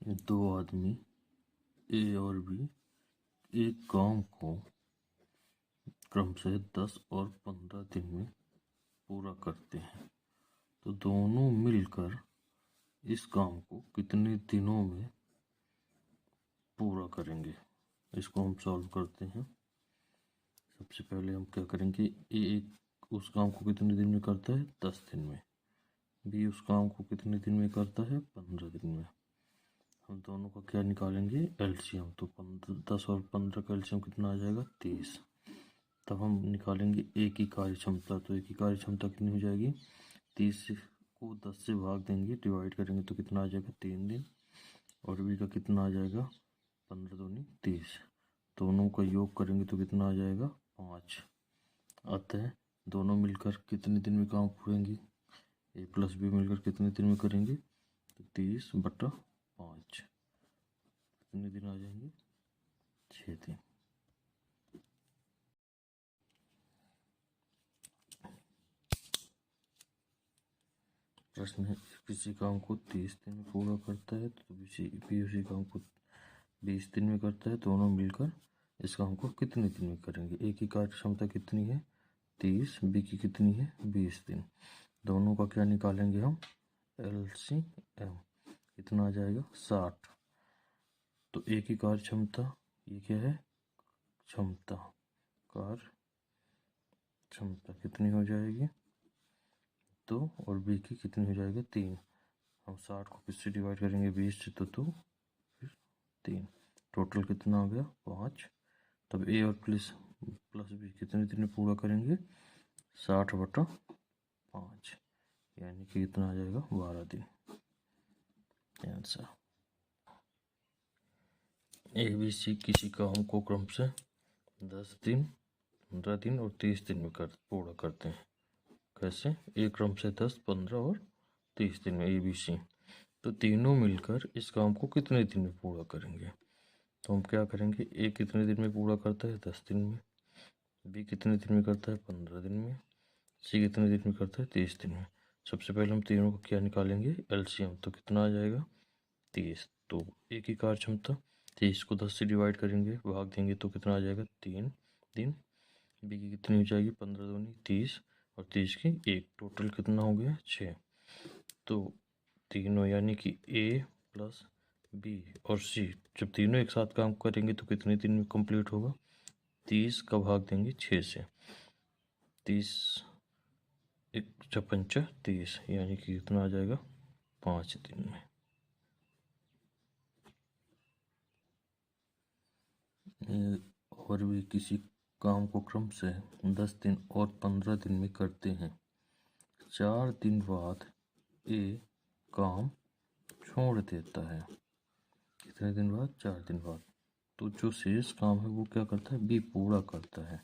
दो आदमी ए और बी एक काम को क्रमशः 10 और 15 दिन में पूरा करते हैं, तो दोनों मिलकर इस काम को कितने दिनों में पूरा करेंगे। इसको हम सॉल्व करते हैं। सबसे पहले हम क्या करेंगे, ए एक उस काम को कितने दिन में करता है, 10 दिन में। बी उस काम को कितने दिन में करता है, 15 दिन में। हम दोनों का क्या निकालेंगे, एलसीएम। तो 10 और 15 का एलसीएम कितना आ जाएगा, 30। तब हम निकालेंगे ए की कार्य क्षमता। तो ए की कार्य क्षमता कितनी हो जाएगी, 30 को 10 से भाग देंगे, डिवाइड करेंगे तो कितना आ जाएगा, 3 दिन। और बी का कितना आ जाएगा, 15 दूनी 30। दोनों का योग करेंगे तो कितना आ जाएगा, 5। अतः दोनों मिलकर कितने दिन में काम पूरेंगे, ए प्लस बी मिलकर कितने दिन में करेंगे, तो 30/5। कितने दिन आ जाएंगे, 6 दिन। प्रश्न है, किसी काम को 30 दिन में पूरा करता है तो बी उसी काम को 20 दिन में करता है। दोनों मिलकर इस काम को कितने दिन में करेंगे। ए की कार्य क्षमता कितनी है, 30। बी की कितनी है, 20 दिन। दोनों का क्या निकालेंगे हम, एलसीएम। कितना आ जाएगा, 60। तो ए की कार्य क्षमता, ये क्या है, क्षमता, कार्य क्षमता कितनी हो जाएगी, 2। और बी की कितनी हो जाएगी, 3। हम 60 को किससे डिवाइड करेंगे, 20 से, तो 2 फिर 3। टोटल कितना हो गया, 5। तब ए और प्लस बी कितने दिन में पूरा करेंगे, 60/5, यानी कि कितना आ जाएगा, 12 दिन। आंसर। ए बी सी किसी काम को क्रमशः 10 दिन, 15 दिन और 30 दिन में पूरा करते हैं। कैसे, ए क्रम से 10, 15 और 30 दिन में, ए बी सी। तो तीनों मिलकर इस काम को कितने दिन में पूरा करेंगे। तो हम क्या करेंगे, ए कितने दिन में पूरा करता है, 10 दिन में। बी कितने दिन में करता है, 15 दिन में। सी कितने दिन में करता है, 30 दिन में। सबसे पहले हम तीनों को क्या निकालेंगे, एलसीएम। तो कितना आ जाएगा, 30। तो ए की कार्य क्षमता, 30 को 10 से डिवाइड करेंगे, भाग देंगे तो कितना आ जाएगा, 3 दिन। बी की कितनी हो जाएगी, 15 दूनी 30 और 30 की 1। टोटल कितना हो गया, 6। तो तीनों यानी कि ए प्लस बी और सी जब तीनों एक साथ काम करेंगे तो कितने दिन में कंप्लीट होगा, 30 का भाग देंगे 6 से, 30 एक 30, यानी कि कितना आ जाएगा, 5 दिन में। और भी किसी काम को क्रम से 10 दिन और 15 दिन में करते हैं। 4 दिन बाद ए काम छोड़ देता है। कितने दिन बाद, 4 दिन बाद। तो जो शेष काम है वो क्या करता है, बी पूरा करता है।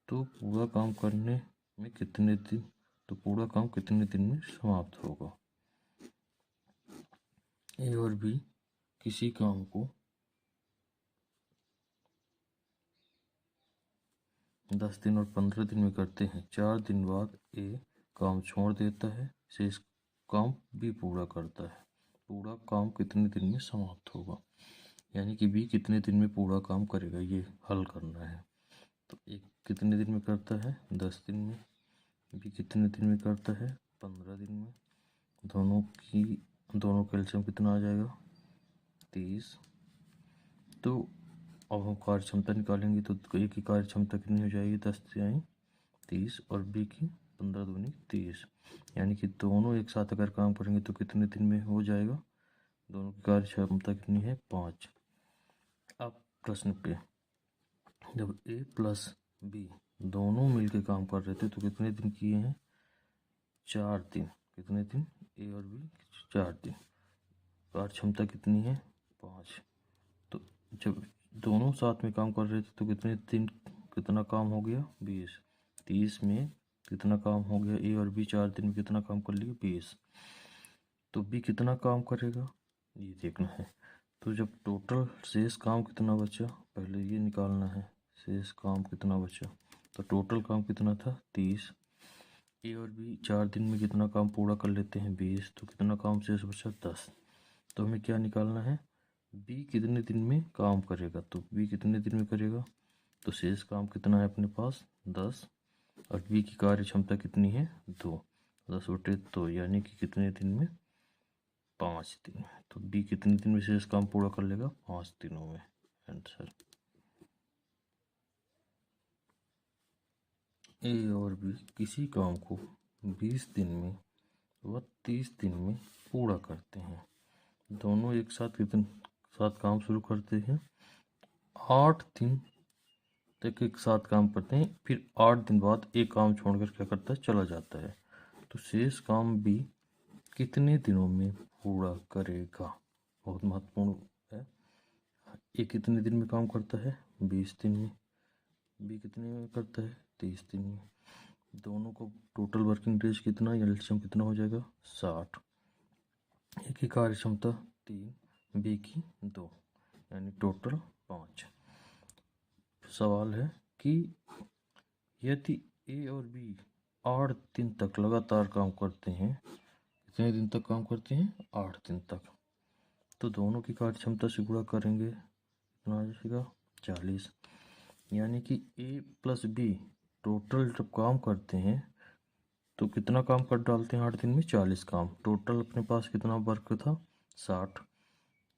तो पूरा काम करने में कितने दिन, तो पूरा काम कितने दिन में समाप्त होगा। ए और बी किसी काम को 10 दिन और 15 दिन में करते हैं। 4 दिन बाद ए काम छोड़ देता है, शेष काम बी पूरा करता है। पूरा काम कितने दिन में समाप्त होगा, यानी कि बी कितने दिन में पूरा काम करेगा, ये हल करना है। तो एक कितने दिन में करता है, 10 दिन में। बी कितने दिन में करता है, 15 दिन में। दोनों का एलसीएम कितना आ जाएगा, 30। तो अब हम कार्य क्षमता निकालेंगे तो ए की कार्य क्षमता कितनी हो जाएगी, 10 से आई 30 और बी की 15 दूनी 30, यानी कि दोनों एक साथ अगर काम करेंगे तो कितने दिन में हो जाएगा। दोनों की कार्य क्षमता कितनी है, 5। अब प्रश्न पे, जब ए प्लस बी दोनों मिलकर काम कर रहे थे तो कितने दिन किए हैं, 4 दिन। कितने दिन, ए और बी 4 दिन। कार्य क्षमता कितनी है, 5। तो जब दोनों साथ में काम कर रहे थे तो कितने दिन, कितना काम हो गया, 20। 30 में कितना काम हो गया, ए और बी 4 दिन में कितना काम कर लिया, 20। तो बी कितना काम करेगा, ये देखना है। तो जब टोटल शेष काम कितना बचा, पहले ये निकालना है, शेष काम कितना बचा। तो टोटल काम कितना था, 30। ए और बी 4 दिन में कितना काम पूरा कर लेते हैं, 20। तो कितना काम शेष बचा, 10। तो हमें क्या निकालना है, बी कितने दिन में काम करेगा। तो बी कितने दिन में करेगा, तो शेष काम कितना है अपने पास 10, और बी की कार्य क्षमता कितनी है 2, 10/2 यानी कि कितने दिन में 5 दिन में। तो बी कितने दिन में शेष काम पूरा कर लेगा 5 दिनों में। आंसर ए और बी किसी काम को 20 दिन में व 30 दिन में पूरा करते हैं। दोनों एक साथ काम शुरू करते हैं, 8 दिन तक एक साथ काम करते हैं, फिर 8 दिन बाद एक काम छोड़कर क्या करता है, चला जाता है। तो शेष काम बी कितने दिनों में पूरा करेगा, बहुत महत्वपूर्ण है। ए कितने दिन में काम करता है 20 दिन में, बी कितने में करता है 30 दिन में। दोनों को टोटल वर्किंग डेज कितना, एलसीएम कितना हो जाएगा 60। ए की कार्य क्षमता 3, बी की 2, यानी टोटल 5। सवाल है कि यदि ए और बी 8 दिन तक लगातार काम करते हैं, कितने दिन तक काम करते हैं 8 दिन तक, तो दोनों की कार्य क्षमता से गुणा करेंगे, कितना आ जाएगा 40। यानी कि ए प्लस बी टोटल जब काम करते हैं तो कितना काम कर डालते हैं 8 दिन में 40 काम। टोटल अपने पास कितना वर्क था 60,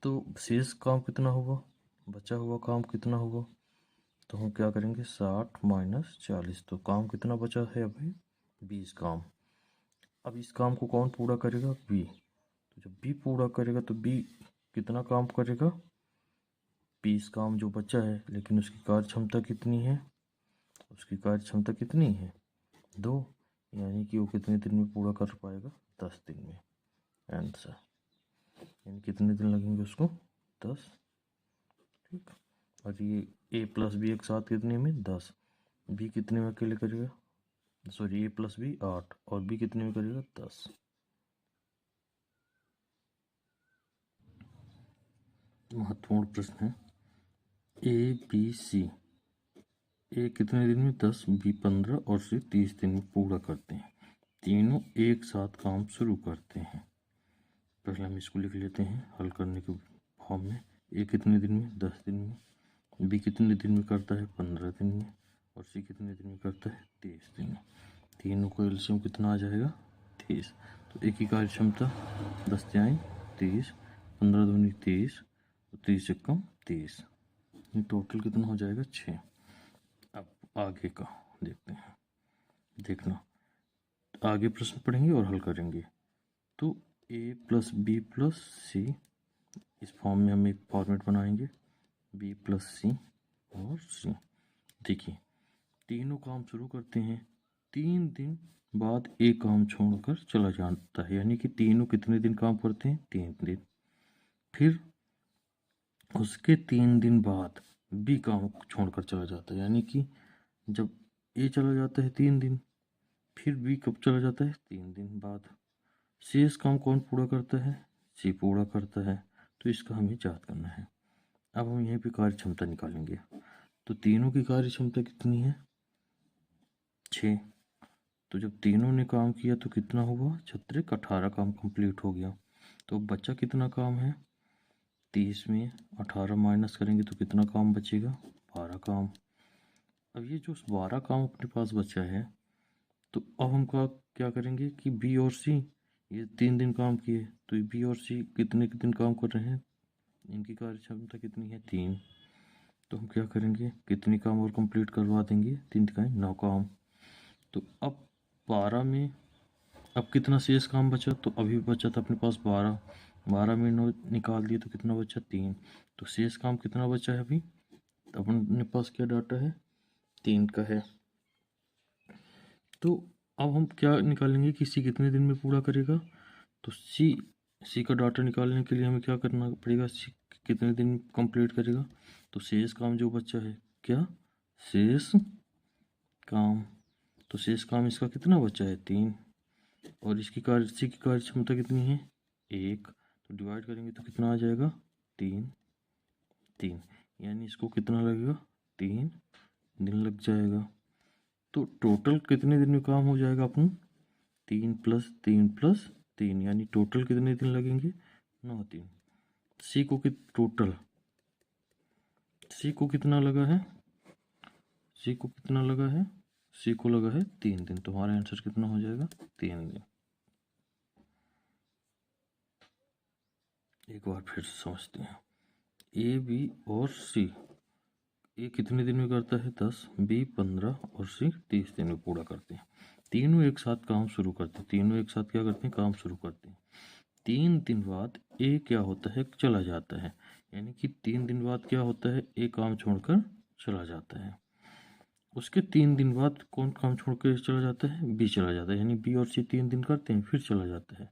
तो शेष काम कितना होगा, बचा हुआ काम कितना होगा, तो हम क्या करेंगे 60 माइनस 40, तो काम कितना बचा है अभी 20 काम। अब इस काम को कौन पूरा करेगा, बी। तो जब बी पूरा करेगा तो बी कितना काम करेगा 20 काम जो बचा है, लेकिन उसकी कार्य क्षमता कितनी है, उसकी कार्य क्षमता कितनी है 2, यानी कि वो कितने दिन में पूरा कर पाएगा 10 दिन में। आंसर यानी कितने दिन लगेंगे उसको 10, ठीक। और ये ए प्लस बी एक साथ कितने में 10, बी कितने में अकेले करेगा, सॉरी ए प्लस बी 8 और बी कितने में करेगा 10। महत्वपूर्ण प्रश्न है, ए बी सी, ए कितने दिन में 10, बी 15 और सी 30 दिन में पूरा करते हैं। तीनों एक साथ काम शुरू करते हैं। पहले हम इसको लिख लेते हैं हल करने के फॉर्म में। ए कितने दिन में 10 दिन में, बी कितने दिन में करता है 15 दिन में, और सी कितने दिन में करता है 30 दिन में। तीनों को एलसीएम कितना आ जाएगा 30। तो एक की कार्य क्षमता 10 जाए 30, 15 दूनी 30, 30 से कम 30, ये टोटल कितना हो जाएगा 6। अब आगे का देखते हैं, देखना आगे प्रश्न पढ़ेंगे और हल करेंगे। तो ए प्लस बी प्लस सी, इस फॉर्म में हम एक फॉर्मेट बनाएंगे, बी प्लस सी और सी। देखिए तीनों काम शुरू करते हैं, 3 दिन बाद एक काम छोड़कर चला जाता है, यानी कि तीनों कितने दिन काम करते हैं 3 दिन। फिर उसके 3 दिन बाद बी काम छोड़कर चला जाता है, यानी कि जब ए चला जाता है 3 दिन, फिर बी कब चला जाता है 3 दिन बाद। शेष काम कौन पूरा करता है, सी पूरा करता है। तो इसका हमें याद करना है। अब हम यहीं पे कार्य क्षमता निकालेंगे। तो तीनों की कार्य क्षमता कितनी है 6। तो जब तीनों ने काम किया तो कितना हुआ 36, 18 काम कंप्लीट हो गया। तो बच्चा कितना काम है 30 में 18 माइनस करेंगे तो कितना काम बचेगा 12 काम। अब ये जो 12 काम अपने पास बचा है, तो अब हम क्या करेंगे कि बी और सी ये 3 दिन काम किए, तो बी और सी कितने दिन काम कर रहे हैं, इनकी कार्य क्षमता कितनी है 3। तो हम क्या करेंगे कितनी काम और कंप्लीट करवा देंगे 3 का 9 काम। तो अब 12 में अब कितना शेष काम बचा, तो अभी बचा था अपने पास 12, 12 में 9 निकाल दिए तो कितना बचा 3। तो शेष काम कितना बचा है अभी, अपने पास क्या डाटा है 3 का है। तो अब हम क्या निकालेंगे कि सी कितने दिन में पूरा करेगा। तो सी का डाटा निकालने के लिए हमें क्या करना पड़ेगा, सी कितने दिन कंप्लीट करेगा। तो शेष काम जो बचा है क्या शेष काम, तो शेष काम इसका कितना बचा है 3, और सी की कार्य क्षमता कितनी है 1। तो डिवाइड करेंगे तो कितना आ जाएगा 3, यानी इसको कितना लगेगा 3 दिन लग जाएगा। तो टोटल कितने दिन में काम हो जाएगा अपन 3 + 3 + 3, यानी टोटल कितने दिन लगेंगे 9 दिन। सी को टोटल सी को कितना लगा है, सी को कितना लगा है, सी को लगा है 3 दिन। तो हमारा आंसर कितना हो जाएगा, 3 दिन। एक बार फिर समझते हैं, ए बी और सी, ए कितने दिन में करता है 10, बी 15 और सी 30 दिन में पूरा करते हैं। तीनों एक साथ काम शुरू करते हैं, तीनों एक साथ क्या करते हैं, काम शुरू करते हैं। 3 दिन बाद ए क्या होता है, चला जाता है। यानी कि 3 दिन बाद क्या होता है, ए काम छोड़कर चला जाता है। उसके 3 दिन बाद कौन काम छोड़ कर चला जाता है, बी चला जाता है। यानी बी और सी 3 दिन करते हैं फिर चला जाता है।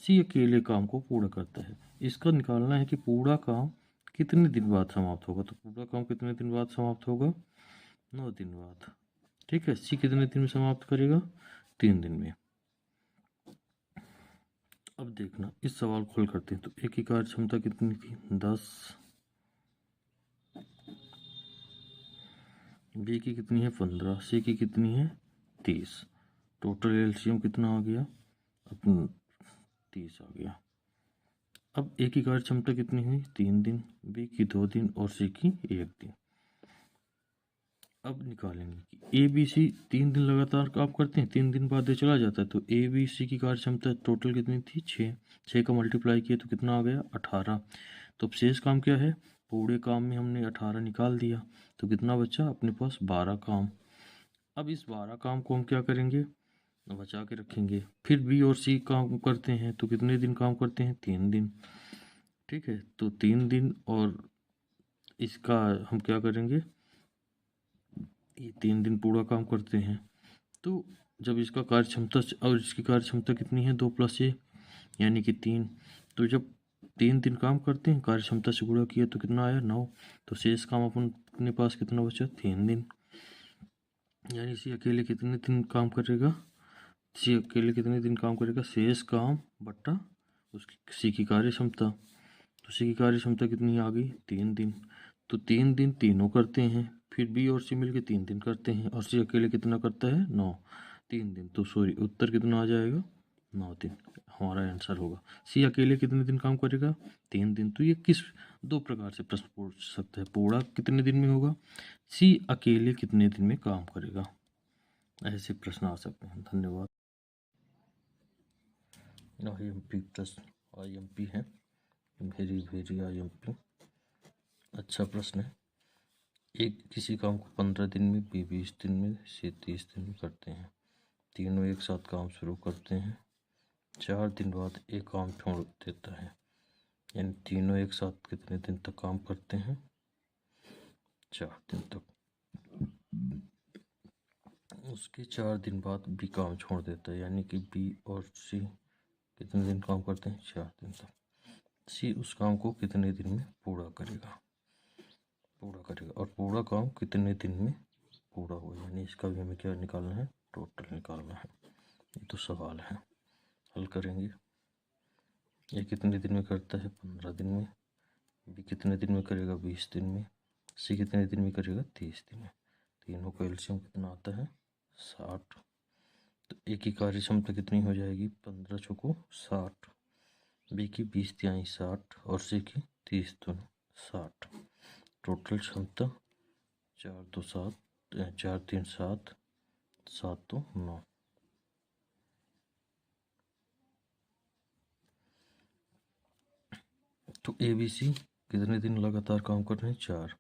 सी अकेले काम को पूरा करता है। इसका निकालना है कि पूरा काम कितने दिन बाद समाप्त होगा। तो पूरा काम कितने दिन बाद समाप्त होगा, 9 दिन बाद। ठीक है, सी कितने दिन में समाप्त करेगा, 3 दिन में। अब देखना, इस सवाल को हल करते हैं। तो ए की कार्य क्षमता कितनी थी, 10, बी की कितनी है 15, सी की कितनी है 30। टोटल एलसीएम कितना आ गया, अपन 30 आ गया। अब ए की कार्य क्षमता कितनी हुई, 3 दिन, बी की 2 दिन और सी की 1 दिन। अब निकालेंगे कि ए बी सी 3 दिन लगातार काम करते हैं, 3 दिन बाद ये चला जाता है। तो ए बी सी की कार्य क्षमता टोटल कितनी थी, 6 का मल्टीप्लाई किया तो कितना आ गया, 18। तो अब शेष काम क्या है, पूरे काम में हमने 18 निकाल दिया तो कितना बचा अपने पास, 12 काम। अब इस 12 काम को हम क्या करेंगे, बचा के रखेंगे। फिर बी और सी काम करते हैं तो कितने दिन काम करते हैं, 3 दिन। ठीक है, तो 3 दिन और इसका हम क्या करेंगे, ये 3 दिन पूरा काम करते हैं। तो जब इसका कार्य क्षमता और इसकी कार्य क्षमता कितनी है, 2 + 1 यानी कि 3। तो जब 3 दिन काम करते हैं, कार्य क्षमता से गुणा किया तो कितना आया, 9। तो शेष काम अपने पास कितना बचा, 3 दिन। यानी सी अकेले कितने दिन काम करेगा, सी अकेले कितने दिन काम करेगा, शेष काम बट्टा उसकी सी की कार्य क्षमता। तो सी की कार्य क्षमता कितनी आ गई, 3 दिन। तो 3 दिन तीनों करते हैं, फिर बी और सी मिलके 3 दिन करते हैं और सी अकेले कितना करता है, 9। 3 दिन, तो सॉरी उत्तर कितना आ जाएगा, 9 दिन हमारा आंसर होगा। सी अकेले कितने दिन काम करेगा, 3 दिन। तो ये किस 2 प्रकार से प्रश्न पूछ सकता है, पूरा कितने दिन में होगा, सी अकेले कितने दिन में काम करेगा, ऐसे प्रश्न आ सकते हैं। धन्यवाद। IMP प्रश्न, IMP है, वेरी वेरी IMP। अच्छा प्रश्न है। एक किसी काम को 15 दिन में, बी 20 दिन में, सी 30 दिन में करते हैं। तीनों एक साथ काम शुरू करते हैं, 4 दिन बाद एक काम छोड़ देता है। यानी तीनों एक साथ कितने दिन तक काम करते हैं, 4 दिन तक। उसके 4 दिन बाद बी काम छोड़ देता है, यानी कि बी और सी कितने दिन काम करते हैं, 4 दिन तक। सी उस काम को कितने दिन में पूरा करेगा, और पूरा काम कितने दिन में पूरा हो। यानी इसका भी हमें क्या निकालना है, टोटल निकालना है। ये तो सवाल है, हल करेंगे। ये कितने दिन में करता है, 15 दिन में। बी कितने दिन में करेगा, 20 दिन में। सी कितने दिन में करेगा, 30 दिन में। तीनों का एलसीएम कितना आता है, 60। तो ए की कार्य क्षमता कितनी हो जाएगी, 15 चौको 60। बी की 20 तिहाई 60 और सी की 30 दूनी 60। टोटल क्षमता 4 2 7, 4 3 7, 7 2 9। तो ए बी सी कितने दिन लगातार काम कर रहे हैं, 4।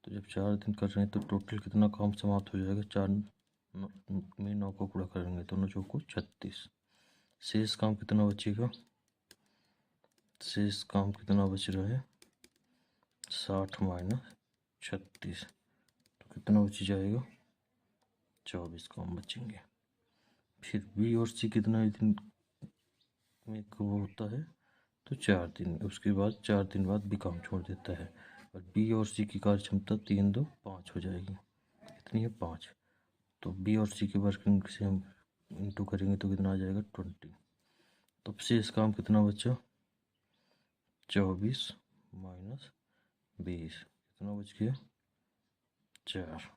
तो जब 4 दिन कर रहे हैं तो टोटल कितना काम समाप्त हो जाएगा, 4 में 9 को पूरा करेंगे, दोनों चौको 36। शेष काम कितना बचेगा, शेष काम कितना बच रहा है, 60 - 36। तो कितना बच जाएगा, 24 काम बचेंगे। फिर बी और सी कितना दिन में वो होता है, तो 4 दिन में। उसके बाद 4 दिन बाद बी काम छोड़ देता है और बी और सी की कार्य क्षमता 3 2 5 हो जाएगी। कितनी है, 5। तो बी और सी की वर्किंग से हम इंटू करेंगे तो कितना आ जाएगा, 20। तो शेष काम कितना बचा, 24 - 20 कितना बच गया, 4।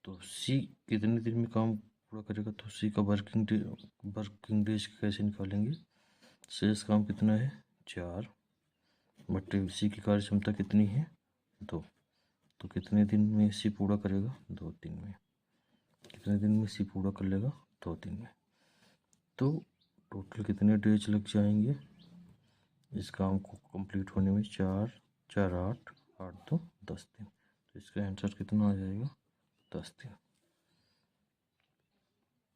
तो सी कितने दिन में काम पूरा करेगा, तो सी का वर्किंग डेज कैसे निकालेंगे, शेष काम कितना है, 4 बट सी की कार्य क्षमता कितनी है 2, तो कितने दिन में सी पूरा करेगा 2 दिन में। कितने दिन में सी पूरा कर लेगा 2 दिन में। तो टोटल कितने डेज लग जाएंगे इस काम को कंप्लीट होने में? 4 4 8 8 2 10 दिन। तो इसका आंसर कितना आ जाएगा 10 दिन।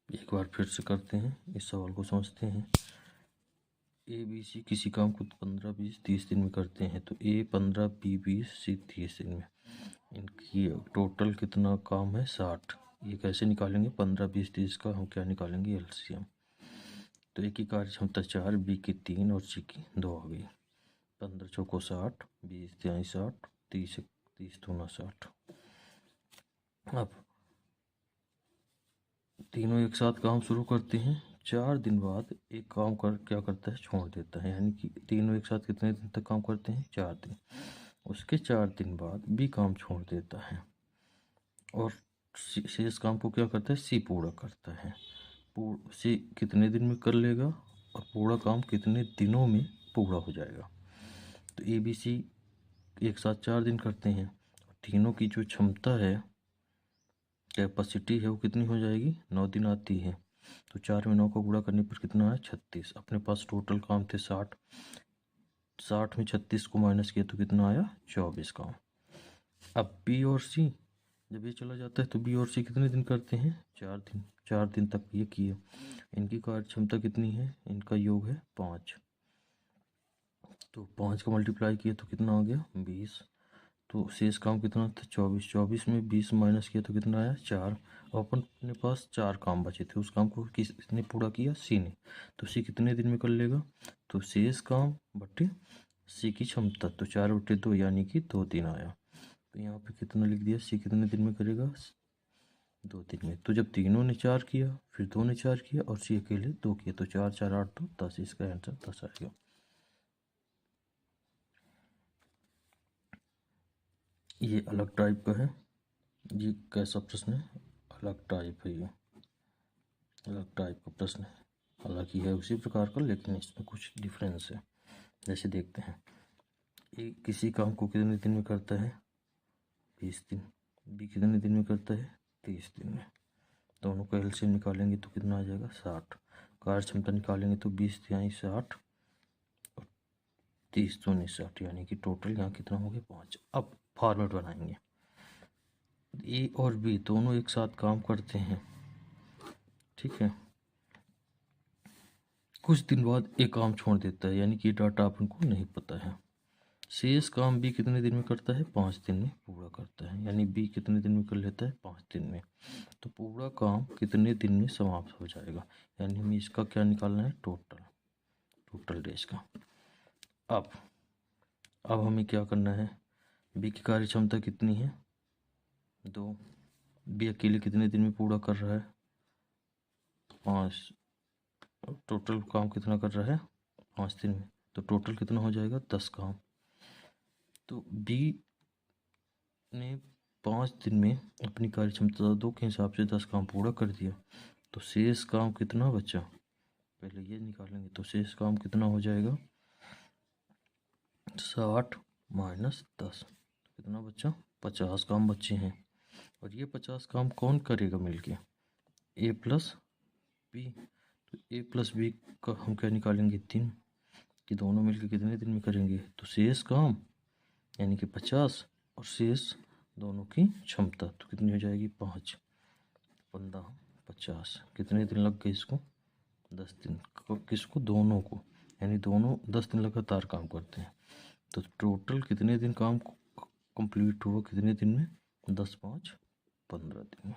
एक बार फिर से करते हैं, इस सवाल को समझते हैं। ए बी सी किसी काम को 15 20 30 दिन में करते हैं, तो ए 15 बी 20 सी 30 दिन में। इनकी टोटल कितना काम है 60। ये कैसे निकालेंगे? 15 20 30 का हम क्या निकालेंगे? एलसीएम। तो ए की कार्य क्षमता 4, बी की 3 और सी की 2 आ गई। 15 चौको 60, 20 तिहाई 60, 30 30 दूना 60। अब तीनों एक साथ काम शुरू करते हैं। 4 दिन बाद एक काम क्या करता है? छोड़ देता है। यानी कि तीनों एक साथ कितने दिन तक काम करते हैं? 4 दिन। उसके 4 दिन बाद बी काम छोड़ देता है और शेष काम को क्या करता है? सी पूरा करता है। सी कितने दिन में कर लेगा और पूरा काम कितने दिनों में पूरा हो जाएगा? तो ए बी सी एक साथ 4 दिन करते हैं। तीनों की जो क्षमता है, कैपेसिटी है, वो कितनी हो जाएगी? 9 दिन आती है। तो 4 में 9 को गुणा करने पर कितना है? 36। अपने पास टोटल काम थे 60। 60 में 36 को माइनस किया तो कितना आया? 24 काम। अब बी और सी जब ये चला जाता है तो बी और सी कितने दिन करते हैं? 4 दिन। 4 दिन तक ये किए। इनकी कार्य क्षमता कितनी है? इनका योग है 5। तो 5 का मल्टीप्लाई किया तो कितना हो गया? 20। तो शेष काम कितना था? 24। 24 में 20 माइनस किया तो कितना आया? 4। और अपने पास 4 काम बचे थे। उस काम को किसने पूरा किया? सी ने। तो सी कितने दिन में कर लेगा? तो शेष काम बटे सी की क्षमता, तो 4 बटे 2 यानी कि 2 दिन आया। तो यहाँ पे कितना लिख दिया? सी कितने दिन में करेगा? 2 दिन में। तो जब तीनों ने 4 किया, फिर 2 ने 4 किया और सी अकेले 2 किया, तो 4 4 8 2 10। इसका आंसर 10 आएगा। ये अलग टाइप का है। ये कैसा प्रश्न है? अलग टाइप है। ये अलग टाइप का प्रश्न है। हालांकि है उसी प्रकार का, लेकिन इसमें कुछ डिफरेंस है। जैसे देखते हैं, ए किसी काम को कितने दिन में करता है? 20 दिन। बी कितने दिन में करता है? 30 दिन में। दोनों का एलसीएम निकालेंगे तो कितना आ जाएगा? 60। कार्य क्षमता निकालेंगे तो 20 तिहाई 60 और 30 दूनी 60, यानी कि टोटल यहाँ कितना हो गया? 5। अब फॉर्मेट बनाएंगे। ए और बी दोनों एक साथ काम करते हैं, ठीक है। कुछ दिन बाद एक काम छोड़ देता है, यानी कि डाटा अपन को नहीं पता है। शेष काम बी कितने दिन में करता है? 5 दिन में पूरा करता है। यानी बी कितने दिन में कर लेता है? 5 दिन में। तो पूरा काम कितने दिन में समाप्त हो जाएगा? यानी हमें इसका क्या निकालना है? टोटल डेज का। अब हमें क्या करना है? बी की कार्य क्षमता कितनी है? 2। बी अकेले कितने दिन में पूरा कर रहा है? 5। टोटल काम कितना कर रहा है? 5 दिन में। तो टोटल कितना हो जाएगा? 10 काम। तो बी ने 5 दिन में अपनी कार्य क्षमता 2 के हिसाब से 10 काम पूरा कर दिया। तो शेष काम कितना बचा? पहले ये निकालेंगे। तो शेष काम कितना हो जाएगा? 60 माइनस 10। कितना बचा? 50 काम बचे हैं। और ये 50 काम कौन करेगा मिलके? ए प्लस बी। तो ए प्लस बी का हम क्या निकालेंगे? 3, कि दोनों मिलकर कितने दिन में करेंगे? तो शेष काम यानी कि 50 और शेष दोनों की क्षमता तो कितनी हो जाएगी? 5 15 50। कितने दिन लग गए इसको? 10 दिन। किसको? दोनों को। यानी दोनों 10 दिन लगातार काम करते हैं। तो टोटल कितने दिन काम कंप्लीट हुआ? कितने दिन में? 10 5 15 दिन में।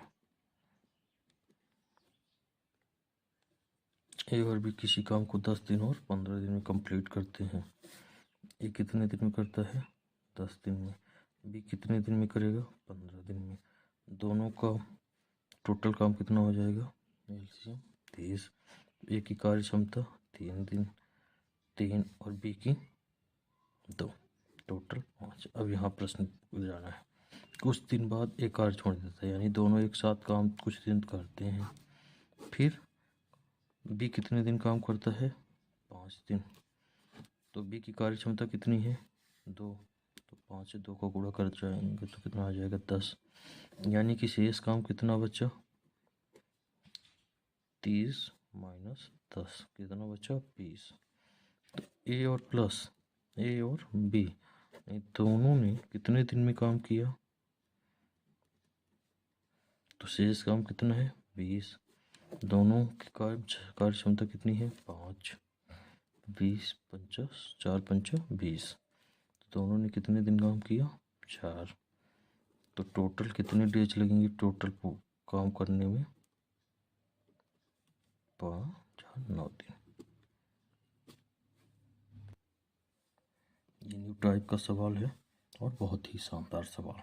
ए और बी किसी काम को 10 दिन और 15 दिन में कंप्लीट करते हैं। ए कितने दिन में करता है? 10 दिन में। बी कितने दिन में करेगा? 15 दिन में। दोनों का टोटल काम कितना हो जाएगा? एलसीएम 30। ए की कार्य क्षमता 3 दिन, 3 और बी की 2, टोटल 5। अब यहाँ प्रश्न जाना है। कुछ दिन बाद एक कार्य छोड़ देता है, यानी दोनों एक साथ काम कुछ दिन करते हैं। फिर बी कितने दिन काम करता है? 5 दिन। तो बी की कार्य क्षमता कितनी है? 2, तो 5 से 2 का गुणा कर जाएंगे तो कितना आ जाएगा 10, यानी कि शेष काम कितना बचा 30 माइनस 10 कितना बचा 20। तो ए और बी दोनों ने कितने दिन में काम किया, तो शेष काम कितना है 20। दोनों की कार्य क्षमता कितनी है 5, 20 50 4 5 20। दोनों ने कितने दिन काम किया 4। तो टोटल कितने डेज लगेंगे टोटल काम करने में 5 4 9 दिन। ये न्यू टाइप का सवाल है और बहुत ही शानदार सवाल।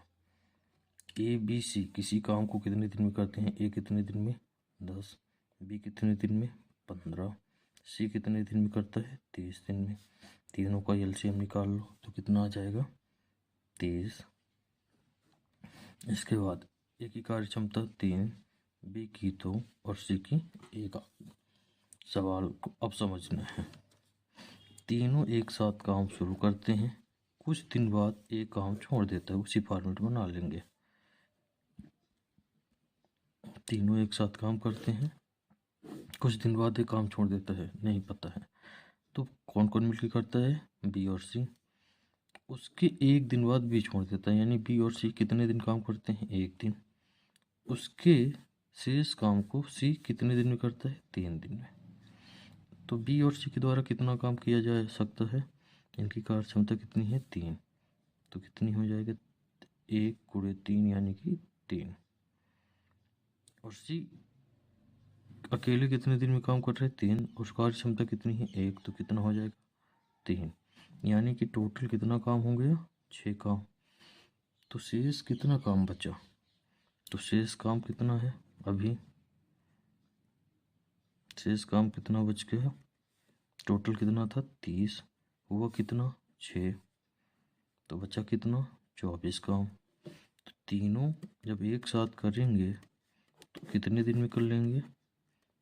ए बी सी किसी काम को कितने दिन में करते हैं, ए कितने दिन में 10, बी कितने दिन में 15, सी कितने दिन में करता है 30 दिन में। तीनों का एलसीएम निकाल लो तो कितना आ जाएगा 30। इसके बाद ए की कार्य क्षमता 3, बी की 2 और सी की 1। सवाल को अब समझना है। तीनों एक साथ काम शुरू करते हैं, कुछ दिन बाद एक काम छोड़ देता है, उसी फॉर्मेट में बना लेंगे। तीनों एक साथ काम करते हैं, कुछ दिन बाद एक काम छोड़ देता है, नहीं पता है। तो कौन कौन मिलकर करता है बी और सी। उसके एक दिन बाद बी छोड़ देता है, यानी बी और सी कितने दिन काम करते हैं 1 दिन। उसके शेष काम को सी कितने दिन में करता है 3 दिन में। तो बी और सी के द्वारा कितना काम किया जा सकता है, इनकी कार्य क्षमता कितनी है 3। तो कितनी हो जाएगा 1 गुणे 3 यानी कि 3। और सी अकेले कितने दिन में काम कर रहे हैं 3, और कार्य क्षमता कितनी है 1, तो कितना हो जाएगा 3, यानी कि टोटल कितना काम हो गया 6 काम। तो शेष कितना काम बचा, तो शेष काम कितना है अभी, शेष काम कितना बच गया, टोटल कितना था 30, हुआ कितना 6, तो बचा कितना 24 काम। तो तीनों जब एक साथ करेंगे तो कितने दिन में कर लेंगे,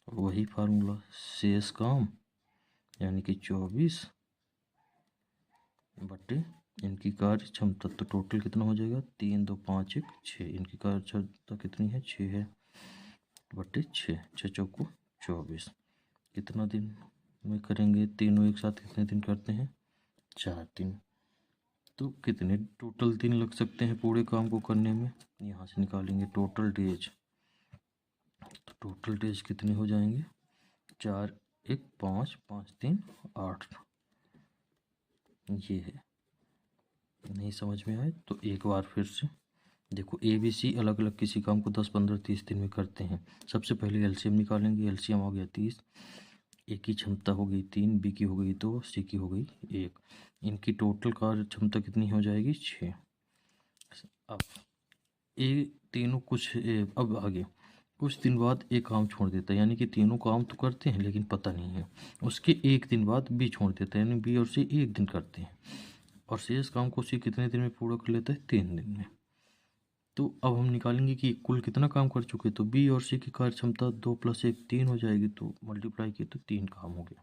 वही फार्मूला शेष काम यानी कि 24 बटे इनकी कार्य क्षमता। तो टोटल कितना हो जाएगा 3 2 5 1 6, इनकी कार्य क्षमता कितनी है 6 है, बटे 6 6 चौको 24। कितना दिन में करेंगे तीनों एक साथ, कितने दिन करते हैं 4 दिन। तो कितने टोटल दिन लग सकते हैं पूरे काम को करने में, यहाँ से निकालेंगे टोटल डेज। तो टोटल डेज कितने हो जाएंगे 4 1 5 5 3 8। ये है, नहीं समझ में आए तो एक बार फिर से देखो। ए बी सी अलग अलग किसी काम को 10 15 30 दिन में करते हैं। सबसे पहले एलसीएम निकालेंगे, एलसीएम हो गया 30, ए की क्षमता हो गई 3, बी की हो गई 2, सी की हो गई 1। इनकी टोटल कार्य क्षमता कितनी हो जाएगी 6। अब ए तीनों अब आगे कुछ दिन बाद एक काम छोड़ देता है, यानी कि तीनों काम तो करते हैं लेकिन पता नहीं है। उसके एक दिन बाद बी छोड़ देता है, यानी बी और सी एक दिन करते हैं, और शेष काम को सी कितने दिन में पूरा कर लेता है 3 दिन में। तो अब हम निकालेंगे कि कुल कितना काम कर चुके, तो बी और सी की कार्य क्षमता 2 + 1 3 हो जाएगी, तो मल्टीप्लाई किए तो 3 काम हो गया।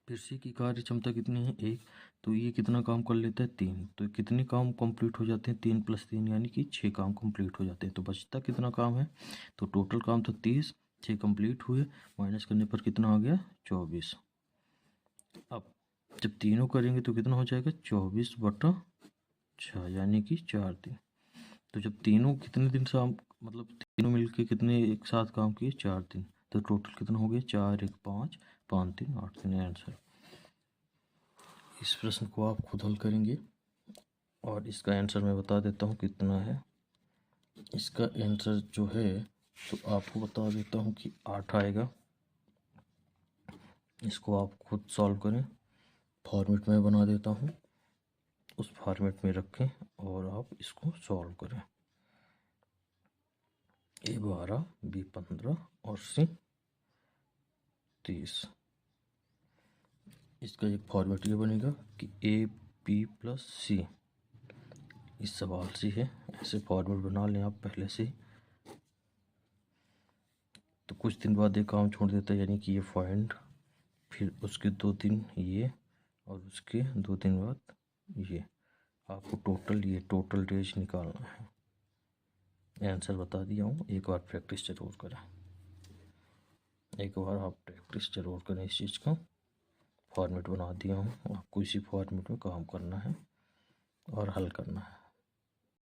फिर सी की कार्य क्षमता कितनी है 1, तो ये कितना काम कर लेता है 3, तो कितने काम कंप्लीट हो जाते हैं 3 + 3 यानी कि 6 काम कंप्लीट हो जाते हैं। तो बचता कितना काम है, तो टोटल काम तो 30, 6 कंप्लीट हुए, माइनस करने पर कितना आ गया 24। अब जब तीनों करेंगे तो कितना हो जाएगा 24/6 यानी कि 4 दिन। तो जब तीनों कितने दिन से मतलब तीनों मिलके कितने एक साथ काम किए 4 दिन, तो टोटल कितना हो गया 4 1 5 5 3 8 दिन आंसर। इस प्रश्न को आप खुद हल करेंगे और इसका आंसर मैं बता देता हूँ कितना है। इसका आंसर जो है तो आपको बता देता हूँ कि 8 आएगा। इसको आप खुद सॉल्व करें, फॉर्मेट में बना देता हूँ, उस फॉर्मेट में रखें और आप इसको सॉल्व करें। ए 12, बी 15 और सी 30। इसका एक फॉर्मेट ये बनेगा कि ए बी प्लस सी, इस सवाल से है, ऐसे फॉर्मेट बना लें आप पहले से। तो कुछ दिन बाद एक काम छोड़ देता है, यानी कि ये पॉइंट, फिर उसके 2 दिन ये, और उसके 2 दिन बाद ये आपको टोटल डेज निकालना है। आंसर बता दिया हूँ, एक बार प्रैक्टिस जरूर करें, एक बार आप प्रैक्टिस जरूर करें इस चीज़ का। फॉर्मेट बना दिया हूँ, आपको इसी फॉर्मेट में काम करना है और हल करना है।